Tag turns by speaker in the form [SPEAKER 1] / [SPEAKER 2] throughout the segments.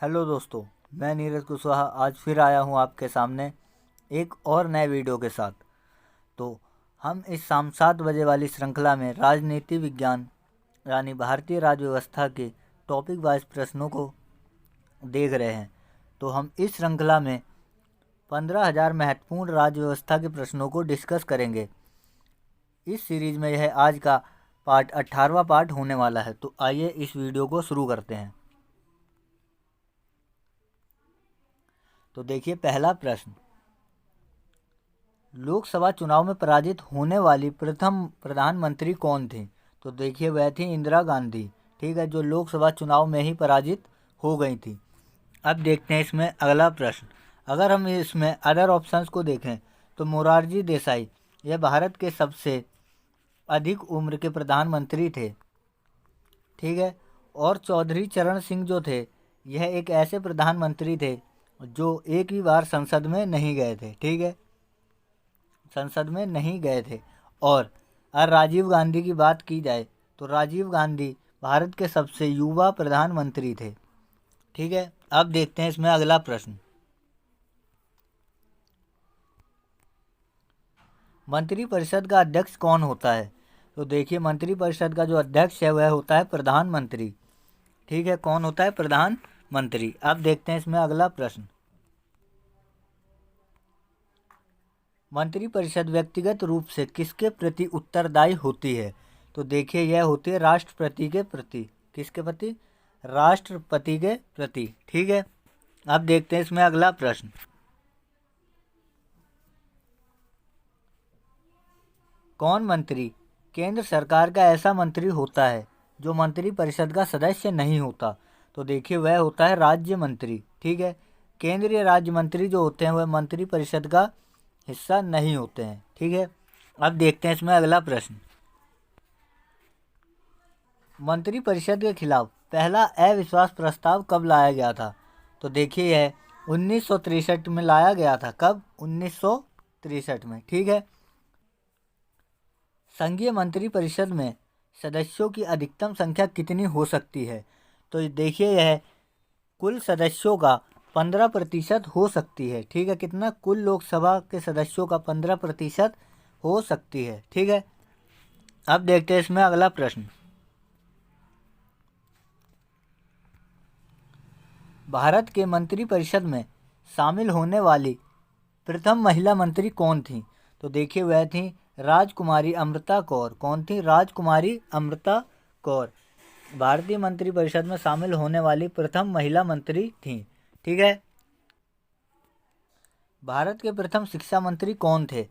[SPEAKER 1] Hello दोस्तों, मैं नीरज कुशवाहा आज फिर आया हूँ आपके सामने एक और नए वीडियो के साथ। तो हम इस शाम 7 बजे वाली श्रृंखला में राजनीति विज्ञान यानी भारतीय राज्य व्यवस्था के टॉपिक वाइज प्रश्नों को देख रहे हैं। तो हम इस श्रृंखला में 15,000 महत्वपूर्ण राज्य व्यवस्था के प्रश्नों को डिस्कस करेंगे। इस सीरीज में यह आज का पार्ट 18वां पार्ट होने वाला है। तो आइए इस वीडियो को शुरू करते हैं। तो देखिए पहला प्रश्न, लोकसभा चुनाव में पराजित होने वाली प्रथम प्रधानमंत्री कौन थी? तो देखिए वह थी इंदिरा गांधी। ठीक है, जो लोकसभा चुनाव में ही पराजित हो गई थी। अब देखते हैं इसमें अगला प्रश्न। अगर हम इसमें अदर ऑप्शंस को देखें तो मोरारजी देसाई यह भारत के सबसे अधिक उम्र के प्रधानमंत्री थे। ठीक है, और चौधरी चरण सिंह जो थे यह एक ऐसे प्रधानमंत्री थे जो एक ही बार संसद में नहीं गए थे। ठीक है, संसद में नहीं गए थे। और अगर राजीव गांधी की बात की जाए तो राजीव गांधी भारत के सबसे युवा प्रधानमंत्री थे। ठीक है, अब देखते हैं इसमें अगला प्रश्न। मंत्रिपरिषद का अध्यक्ष कौन होता है? तो देखिए मंत्रिपरिषद का जो अध्यक्ष है वह होता है प्रधानमंत्री। ठीक है, कौन होता है? प्रधानमंत्री। अब देखते हैं इसमें अगला प्रश्न। मंत्रिपरिषद व्यक्तिगत रूप से किसके प्रति उत्तरदायी होती है? तो देखिए यह होती है राष्ट्रपति के प्रति। किसके प्रति? राष्ट्रपति के प्रति। ठीक है, अब देखते हैं इसमें अगला प्रश्न। कौन मंत्री केंद्र सरकार का ऐसा मंत्री होता है जो मंत्रिपरिषद का सदस्य नहीं होता? तो देखिए वह होता है राज्य मंत्री। ठीक है, केंद्रीय राज्य मंत्री जो होते हैं वह मंत्रिपरिषद का हिस्सा नहीं होते हैं। ठीक है, अब देखते हैं इसमें अगला प्रश्न। मंत्रिपरिषद के खिलाफ पहला अविश्वास प्रस्ताव कब लाया गया था? तो देखिए यह 1963 में लाया गया था। कब? 1963 में। ठीक है, संघीय मंत्रिपरिषद में सदस्यों की अधिकतम संख्या कितनी हो सकती है? तो देखिए यह कुल सदस्यों का 15% हो सकती है। ठीक है, कितना? कुल लोकसभा के सदस्यों का 15% हो सकती है। ठीक है, अब देखते हैं इसमें अगला प्रश्न। भारत के मंत्रिपरिषद में शामिल होने वाली प्रथम महिला मंत्री कौन थी? तो देखिए वह थी राजकुमारी अमृता कौर। कौन थी? राजकुमारी अमृता कौर भारतीय मंत्रिपरिषद में शामिल होने वाली प्रथम महिला मंत्री थी। ठीक है, भारत के प्रथम शिक्षा मंत्री कौन थे?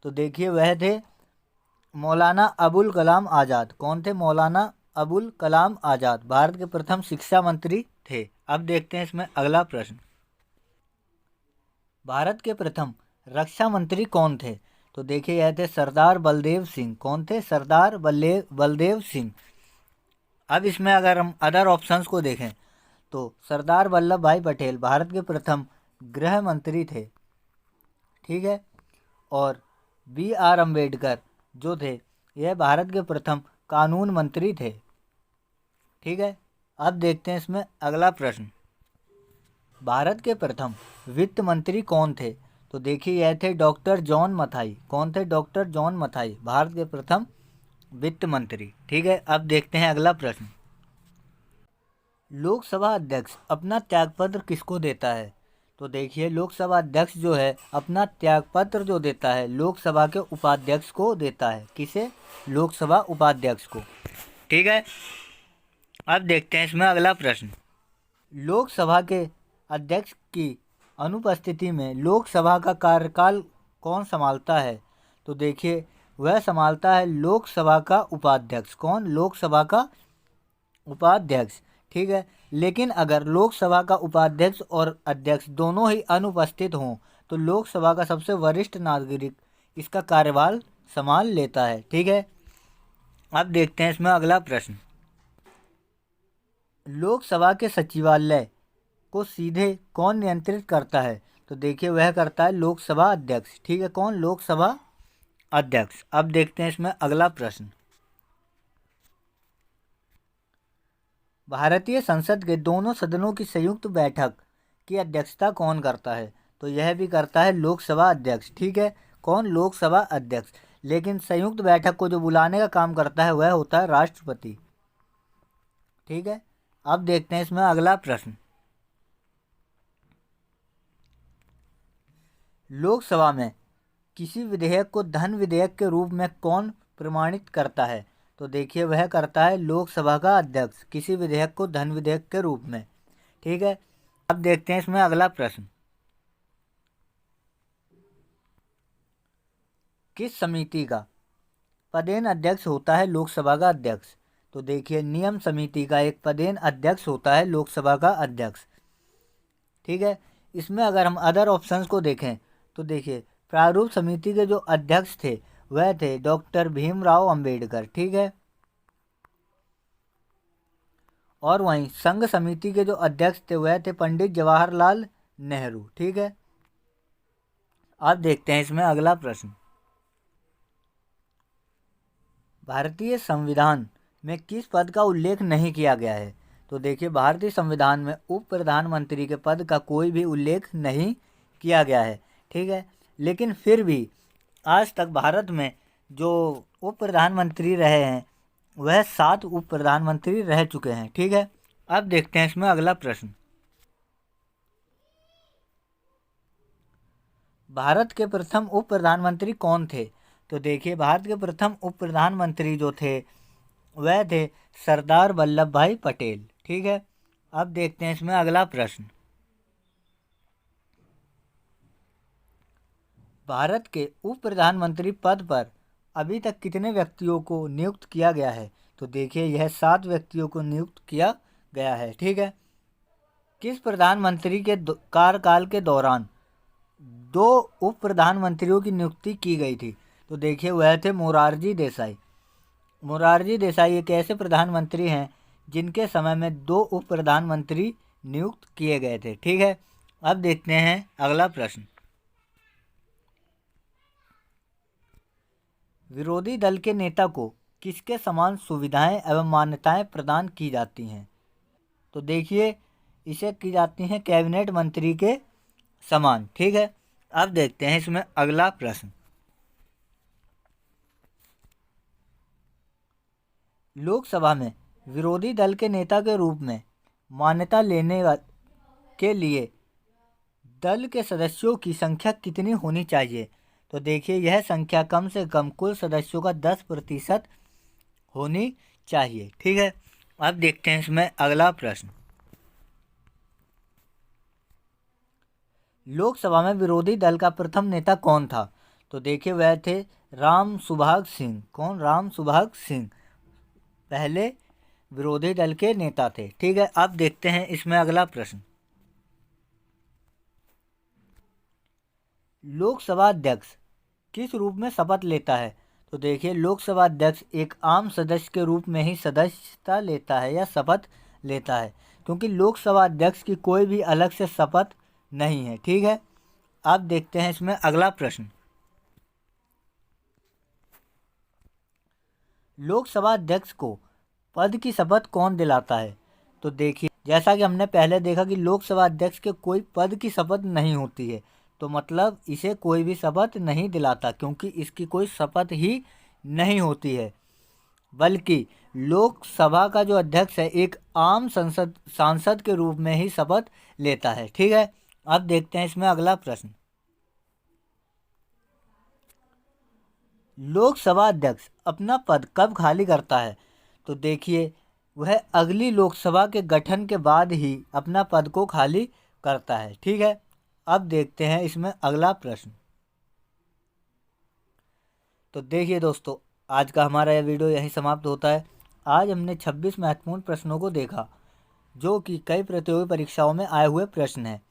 [SPEAKER 1] तो देखिए वह थे मौलाना अबुल कलाम आज़ाद। कौन थे? मौलाना अबुल कलाम आज़ाद भारत के प्रथम शिक्षा मंत्री थे। अब देखते हैं इसमें अगला प्रश्न। भारत के प्रथम रक्षा मंत्री कौन थे? तो देखिए यह थे सरदार बलदेव सिंह। कौन थे? सरदार बलदेव सिंह। अब इसमें अगर हम अदर ऑप्शंस को देखें तो सरदार वल्लभ भाई पटेल भारत के प्रथम गृह मंत्री थे। ठीक है, और B.R. अम्बेडकर जो थे यह भारत के प्रथम कानून मंत्री थे। ठीक है, अब देखते हैं इसमें अगला प्रश्न। भारत के प्रथम वित्त मंत्री कौन थे? तो देखिए यह थे डॉक्टर जॉन मथाई। कौन थे? डॉक्टर जॉन मथाई भारत के प्रथम वित्त मंत्री। ठीक है, अब देखते हैं अगला प्रश्न। लोकसभा अध्यक्ष अपना त्यागपत्र किसको देता है? तो देखिए लोकसभा अध्यक्ष जो है अपना त्यागपत्र जो देता है लोकसभा के उपाध्यक्ष को देता है। किसे? लोकसभा उपाध्यक्ष को। ठीक है, अब देखते हैं इसमें अगला प्रश्न। लोकसभा के अध्यक्ष की अनुपस्थिति में लोकसभा का कार्यकाल कौन संभालता है? तो देखिए वह संभालता है लोकसभा का उपाध्यक्ष। कौन? लोकसभा का उपाध्यक्ष। ठीक है, लेकिन अगर लोकसभा का उपाध्यक्ष और अध्यक्ष दोनों ही अनुपस्थित हों तो लोकसभा का सबसे वरिष्ठ नागरिक इसका कार्यभार संभाल लेता है। ठीक है, अब देखते हैं इसमें अगला प्रश्न। लोकसभा के सचिवालय को सीधे कौन नियंत्रित करता है? तो देखिए वह करता है लोकसभा अध्यक्ष। ठीक है, कौन? लोकसभा अध्यक्ष। अब देखते हैं इसमें अगला प्रश्न। भारतीय संसद के दोनों सदनों की संयुक्त बैठक की अध्यक्षता कौन करता है? तो यह भी करता है लोकसभा अध्यक्ष। ठीक है, कौन? लोकसभा अध्यक्ष। लेकिन संयुक्त बैठक को जो बुलाने का काम करता है वह होता है राष्ट्रपति। ठीक है, अब देखते हैं इसमें अगला प्रश्न। लोकसभा में किसी विधेयक को धन विधेयक के रूप में कौन प्रमाणित करता है? तो देखिए, वह करता है लोकसभा का अध्यक्ष, किसी विधेयक को धन विधेयक के रूप में। ठीक है, अब देखते हैं इसमें अगला प्रश्न। किस समिति का पदेन अध्यक्ष होता है लोकसभा का अध्यक्ष? तो देखिए, नियम समिति का एक पदेन अध्यक्ष होता है लोकसभा का अध्यक्ष। ठीक है, इसमें अगर हम अदर ऑप्शंस को देखें तो देखिए, प्रारूप समिति के जो अध्यक्ष थे वह थे डॉक्टर भीमराव अंबेडकर। ठीक है, और वहीं संघ समिति के जो अध्यक्ष थे वह थे पंडित जवाहरलाल नेहरू। ठीक है, अब देखते हैं इसमें अगला प्रश्न। भारतीय संविधान में किस पद का उल्लेख नहीं किया गया है? तो देखिए, भारतीय संविधान में उप प्रधानमंत्री के पद का कोई भी उल्लेख नहीं किया गया है। ठीक है, लेकिन फिर भी आज तक भारत में जो उप प्रधानमंत्री रहे हैं वह 7 उप प्रधानमंत्री रह चुके हैं। ठीक है, अब देखते हैं इसमें अगला प्रश्न। भारत के प्रथम उप प्रधानमंत्री कौन थे? तो देखिए, भारत के प्रथम उप प्रधानमंत्री जो थे वह थे सरदार वल्लभ भाई पटेल। ठीक है, अब देखते हैं इसमें अगला प्रश्न। भारत के उप प्रधानमंत्री पद पर अभी तक कितने व्यक्तियों को नियुक्त किया गया है? तो देखिए, यह 7 व्यक्तियों को नियुक्त किया गया है। ठीक है, किस प्रधानमंत्री के कार्यकाल के दौरान 2 उप प्रधानमंत्रियों की नियुक्ति की गई थी? तो देखिए, वह थे मोरारजी देसाई। मोरारजी देसाई एक ऐसे प्रधानमंत्री हैं जिनके समय में 2 उप प्रधानमंत्री नियुक्त किए गए थे। ठीक है, अब देखते हैं अगला प्रश्न। विरोधी दल के नेता को किसके समान सुविधाएं एवं मान्यताएं प्रदान की जाती हैं? तो देखिए, इसे की जाती हैं कैबिनेट मंत्री के समान। ठीक है, अब देखते हैं इसमें अगला प्रश्न। लोकसभा में विरोधी दल के नेता के रूप में मान्यता लेने के लिए दल के सदस्यों की संख्या कितनी होनी चाहिए? तो देखिए, यह संख्या कम से कम कुल सदस्यों का 10% होनी चाहिए। ठीक है, अब देखते हैं इसमें अगला प्रश्न। लोकसभा में विरोधी दल का प्रथम नेता कौन था? तो देखिए, वह थे राम सुभाग सिंह। कौन? राम सुभाग सिंह पहले विरोधी दल के नेता थे। ठीक है, अब देखते हैं इसमें अगला प्रश्न। लोकसभा अध्यक्ष किस रूप में शपथ लेता है? तो देखिए, लोकसभा अध्यक्ष एक आम सदस्य के रूप में ही सदस्यता लेता है या शपथ लेता है, क्योंकि लोकसभा अध्यक्ष की कोई भी अलग से शपथ नहीं है। ठीक है, अब देखते हैं इसमें अगला प्रश्न। लोकसभा अध्यक्ष को पद की शपथ कौन दिलाता है? तो देखिए, जैसा कि हमने पहले देखा कि लोकसभा अध्यक्ष के कोई पद की शपथ नहीं होती है, तो मतलब इसे कोई भी शपथ नहीं दिलाता, क्योंकि इसकी कोई शपथ ही नहीं होती है, बल्कि लोकसभा का जो अध्यक्ष है एक आम सांसद के रूप में ही शपथ लेता है। ठीक है, अब देखते हैं इसमें अगला प्रश्न। लोकसभा अध्यक्ष अपना पद कब खाली करता है? तो देखिए, वह अगली लोकसभा के गठन के बाद ही अपना पद को खाली करता है। ठीक है, अब देखते हैं इसमें अगला प्रश्न। तो देखिए दोस्तों, आज का हमारा यह वीडियो यहीं समाप्त होता है। आज हमने 26 महत्वपूर्ण प्रश्नों को देखा जो कि कई प्रतियोगी परीक्षाओं में आए हुए प्रश्न हैं।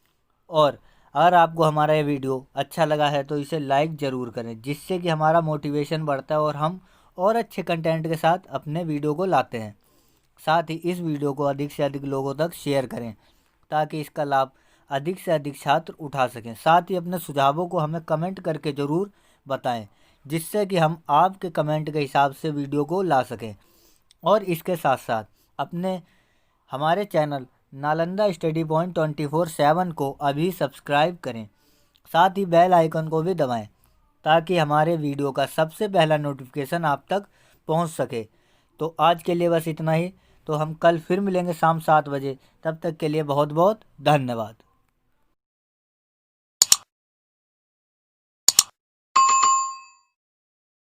[SPEAKER 1] और अगर आपको हमारा ये वीडियो अच्छा लगा है तो इसे लाइक ज़रूर करें, जिससे कि हमारा मोटिवेशन बढ़ता है और हम और अच्छे कंटेंट के साथ अपने वीडियो को लाते हैं। साथ ही इस वीडियो को अधिक से अधिक लोगों तक शेयर करें ताकि इसका लाभ अधिक से अधिक छात्र उठा सकें। साथ ही अपने सुझावों को हमें कमेंट करके ज़रूर बताएं, जिससे कि हम आपके कमेंट के हिसाब से वीडियो को ला सकें। और इसके साथ साथ अपने हमारे चैनल नालंदा स्टडी पॉइंट 24/7 को अभी सब्सक्राइब करें, साथ ही बेल आइकन को भी दबाएं ताकि हमारे वीडियो का सबसे पहला नोटिफिकेशन आप तक पहुंच सके। तो आज के लिए बस इतना ही। तो हम कल फिर मिलेंगे शाम 7 बजे। तब तक के लिए बहुत बहुत धन्यवाद।